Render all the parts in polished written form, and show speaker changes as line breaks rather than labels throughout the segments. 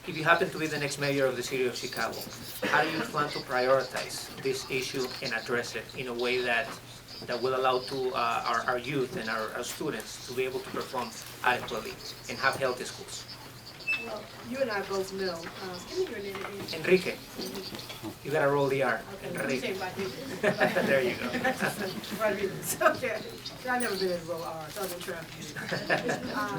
if you happen to be the next mayor of the city of Chicago, how do you plan to prioritize this issue and address it in a way that will allow to our youth and our students to be able to perform adequately and have healthy schools?
Well, you and I both know. Give me your name again.
Enrique, you gotta roll the R.
Okay,
Enrique.
Rodriguez.
There you go.
Rodriguez. Okay. I've never been able to roll R's, so I've been trying to use it.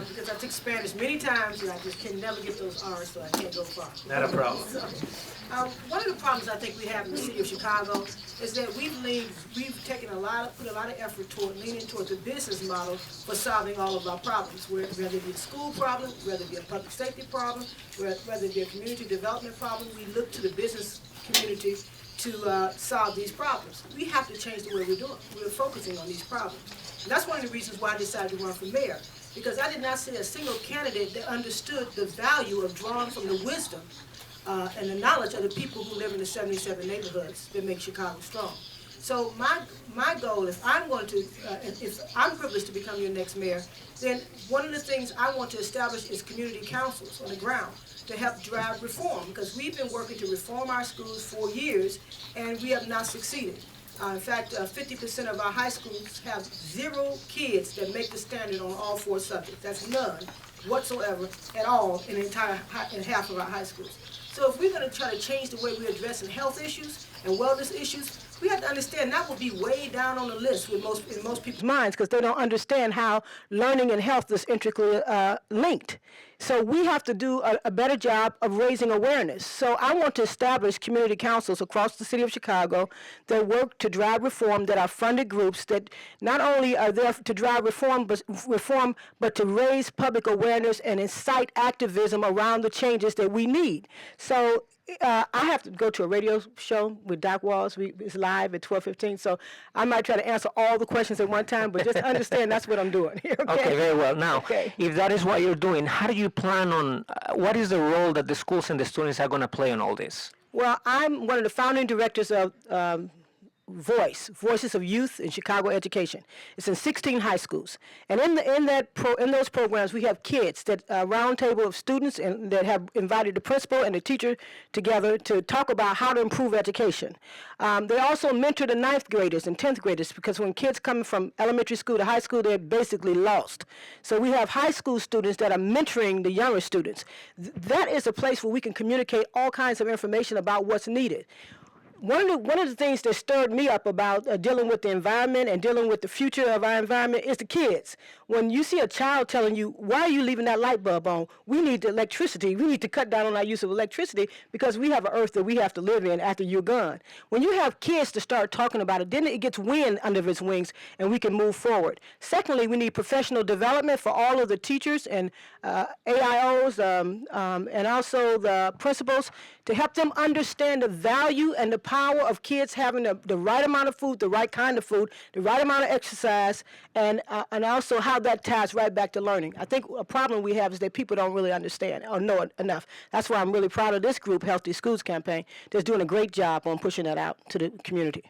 Because I took Spanish many times and I just can never get those R's, so I can't go far.
Not a problem.
So, one of the problems I think we have in the city of Chicago is that we've taken put a lot of effort toward leaning toward the business model for solving all of our problems, whether it be a school problem, whether it be a public safety problem, whether it be a community development problem. We look to the business community to solve these problems. We have to change the way we're focusing on these problems. And that's one of the reasons why I decided to run for mayor, because I did not see a single candidate that understood the value of drawing from the wisdom and the knowledge of the people who live in the 77 neighborhoods that make Chicago strong. So my goal, if I'm privileged to become your next mayor, then one of the things I want to establish is community councils on the ground to help drive reform, because we've been working to reform our schools for years and we have not succeeded. In fact, 50% of our high schools have 0 kids that make the standard on all 4 subjects. That's none whatsoever at all in half of our high schools. So if we're going to try to change the way we're addressing health issues and wellness issues, we have to understand that will be way down on the list in most people's minds, because they don't understand how learning and health is intricately linked. So we have to do a better job of raising awareness. So I want to establish community councils across the city of Chicago that work to drive reform, that are funded groups that not only are there to drive reform, but to raise public awareness and incite activism around the changes that we need. So I have to go to a radio show with Doc Walls. It's live at 12:15, so I might try to answer all the questions at one time, but just understand that's what I'm doing here.
Okay, very well. Now,
Okay.
if that is what you're doing, how do you plan on, what is the role that the schools and the students are going to play in all this?
Well, I'm one of the founding directors of Voices of Youth in Chicago Education. It's in 16 high schools, and in those programs we have kids that round table of students and that have invited the principal and the teacher together to talk about how to improve education. They also mentor the 9th graders and 10th graders, because when kids come from elementary school to high school, they're basically lost. So we have high school students that are mentoring the younger students. That is a place where we can communicate all kinds of information about what's needed. One of the things that stirred me up about dealing with the environment and dealing with the future of our environment is the kids. When you see a child telling you, why are you leaving that light bulb on? We need the electricity. We need to cut down on our use of electricity because we have an earth that we have to live in after you're gone. When you have kids to start talking about it, then it gets wind under its wings and we can move forward. Secondly, we need professional development for all of the teachers and AIOs and also the principals to help them understand the value and the power of kids having the right amount of food, the right kind of food, the right amount of exercise, and also how that ties right back to learning. I think a problem we have is that people don't really understand or know it enough. That's why I'm really proud of this group, Healthy Schools Campaign, that's doing a great job on pushing that out to the community.